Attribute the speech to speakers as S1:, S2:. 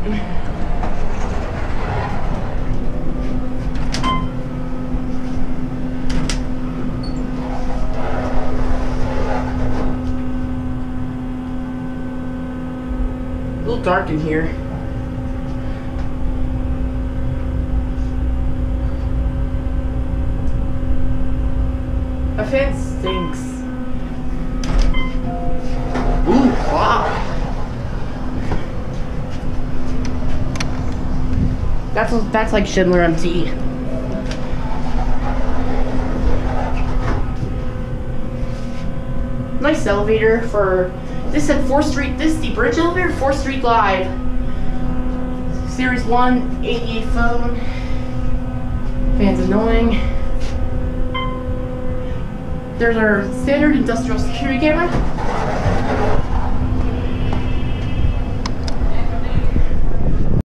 S1: A little dark in here. A fan stinks. Ooh, wow. That's like Schindler MT. Nice elevator for this said 4th Street. This is the bridge elevator, 4th Street Live. Series 1, 88 phone. Fan's annoying. There's our standard industrial security camera.